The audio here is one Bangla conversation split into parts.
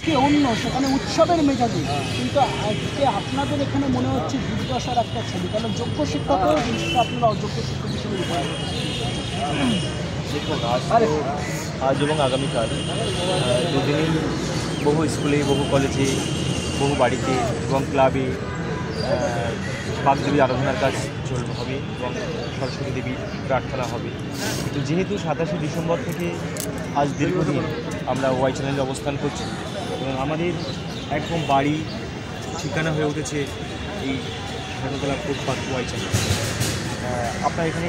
আজকে অন্য, সেখানে উৎসবের মেজাজে, কিন্তু আজকে আপনাদের এখানে মনে হচ্ছে দুর্দশার একটা ছবি। তাহলে যোগ্য শিক্ষকও জিনিসটা আপনারা অযোগ্য শিক্ষক হিসেবে আজ এবং আগামীকাল দুদিনই বহু স্কুলে, বহু কলেজে, বহু বাড়িতে এবং ক্লাবে বাগদেবীর আরাধনার কাজ হবে এবং সরস্বতী দেবীর প্রার্থনা হবে। কিন্তু যেহেতু 27শে ডিসেম্বর থেকে আজ দীর্ঘদিন আমরা ওয়াই চ্যানেলে অবস্থান করছি এবং আমাদের একদম বাড়ি ঠিকানা হয়ে উঠেছে এই ধর্মতলা ফুটপাথ ওয়াই চ্যানেল। আপনারা এখানে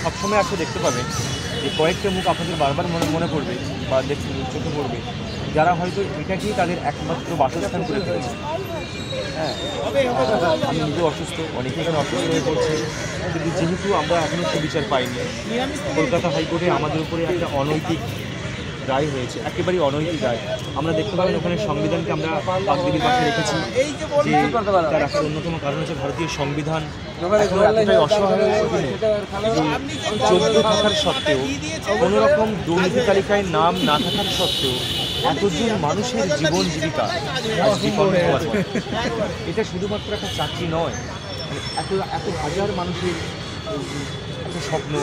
সবসময় আসলে দেখতে পাবেন যে কয়েকটা মুখ আপনাদের বারবার মনে পড়বে বা দেখতে চোখে পড়বে, যারা হয়তো এটাকেই তাদের একমাত্র বাসস্থান করে ফেলেছে। হ্যাঁ, আমি নিজে অসুস্থ, অনেকে এখানে অসুস্থ হয়ে পড়ছে, কিন্তু যেহেতু আমরা এখনও সুবিচার পাইনি, কলকাতা হাইকোর্টে আমাদের উপরে একটা অনৈতিক রায় হয়েছে, একেবারেই অনৈতিক রায়। আমরা দেখতে পাবেন ওখানে সংবিধানকে আমরা বাগদেবীর পাশে রেখেছি, যে তার একটা অন্যতম কারণ হচ্ছে ভারতীয় সংবিধান এতটাই অসহায় যোগ্য থাকার সত্ত্বেও, কোনোরকম দুর্নীতি তালিকায় নাম না থাকার সত্ত্বেও এতজন মানুষের জীবন জীবিকা বিপন্ন হওয়ার পর, এটা শুধুমাত্র একটা চাকরি নয়, এত হাজার মানুষের একটা স্বপ্ন,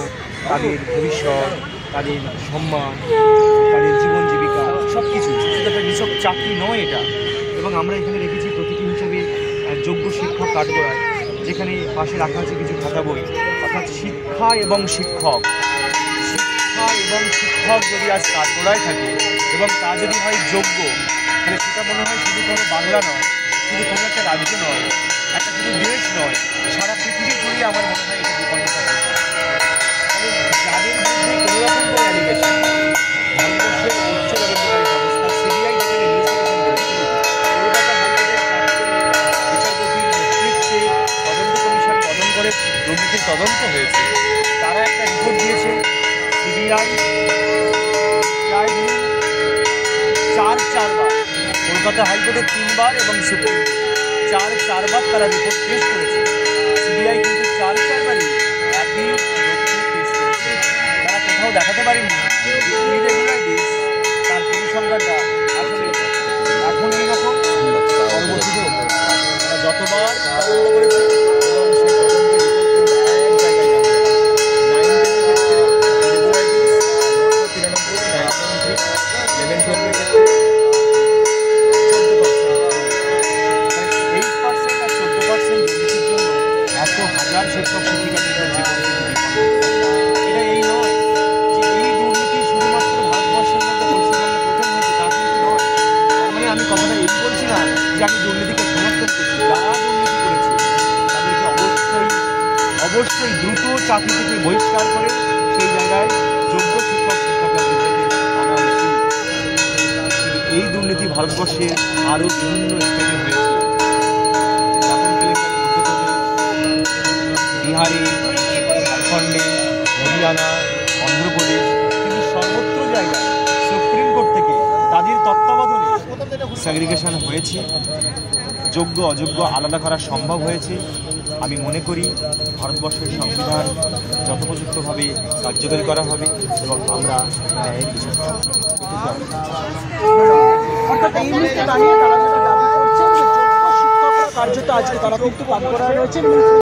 তাদের ভবিষ্যৎ, তাদের সম্মান, তাদের জীবন জীবিকা সব কিছু, শুধু একটা নিছক চাকরি নয় এটা। এবং আমরা এখানে রেখেছি প্রতীকী হিসেবে যোগ্য শিক্ষক কাঠগড়ায়, যেখানে পাশে রাখা আছে কিছু খাতা বই, অর্থাৎ শিক্ষা এবং শিক্ষক যদি আজ কাঠগড়ায় থাকে এবং তা যদি হয় যোগ্য, তাহলে সেটা মনে হয় শুধু কোনো বাংলা নয়, শুধু কোনো একটা রাজ্য নয়, একটা শুধু দেশ নয়, সারা পৃথিবী জুড়ে আমার মনে হয় এটা বিপন্ন থাকে। তাহলে যাদের মধ্যে কোনোরকম কোনো অ্যালিগেশন, ভারতবর্ষের উচ্চ তদন্তকারী সংস্থা সিবিআই যেখানে কলকাতা হাইকোর্টের বিচারপতির নেতৃত্বে তদন্ত কমিশন গঠন করে দুর্নীতির তদন্ত হয়েছে, তারা একটা রিপোর্ট দিয়েছে। সিবিআই প্রায় চারবার, কলকাতা হাইকোর্টে 3বার এবং সুপ্রিম কোর্ট 4বার তারা রিপোর্ট পেশ করেছে। সিবিআই কিন্তু 4বারই একই রিপোর্ট পেশ করেছে। তারা কোথাও দেখাতে পারেনি ইরেগুলারিটিস, তার পরিসংখ্যানটা আসলে এখন এইরকম, পরবর্তীতেও তারা যতবার তদন্ত করেছে এবং সেই তদন্তের রিপোর্ট কিন্তু এক জায়গায় যাবে। 9-10 ক্ষেত্রে ইরেগুলারিটিস 93, 11-12 ক্ষেত্রে 8% আর 14% দুর্নীতির জন্য এত হাজার শিক্ষক শিক্ষিকাদের জীবন কিন্তু বিপন্ন। এটা এই নয় যে এই দুর্নীতি শুধুমাত্র ভারতবর্ষের মধ্যে পশ্চিমবঙ্গে প্রথম হয়েছে, তা কিন্তু নয়। তার মানে আমি কথাটা এই বলছি না যে আমি দুর্নীতিকে সমর্থন করছি। যারা দুর্নীতি করেছে তাদেরকে অবশ্যই দ্রুত চাকরি থেকে বহিষ্কার করে সেই জায়গায় যোগ্য শিক্ষক শিক্ষিকাদেরকে আনা উচিত। এই দুর্নীতি ভারতবর্ষে আরও বিভিন্ন স্টেটে হয়েছে, বিহারে, ঝাড়খণ্ডে, হরিয়ানা, অন্ধ্রপ্রদেশ, কিন্তু সর্বত্র জায়গায় সুপ্রিম কোর্ট থেকে তাদের তত্ত্বাবধানে সেগ্রিগেশন হয়েছে, যোগ্য অযোগ্য আলাদা করা সম্ভব হয়েছে। আমি মনে করি ভারতবর্ষের সংবিধান যথোপযুক্তভাবে কার্যকরী করা হবে এবং আমরা ন্যায়ের বিচার পাব। অর্থাৎ এই মুহূর্তে দাঁড়িয়ে তারা যেটা দাবি করছেন যে যোগ্য শিক্ষকরা কার্যত আজকে তারা কিন্তু কাঠগড়ায় রয়েছেন।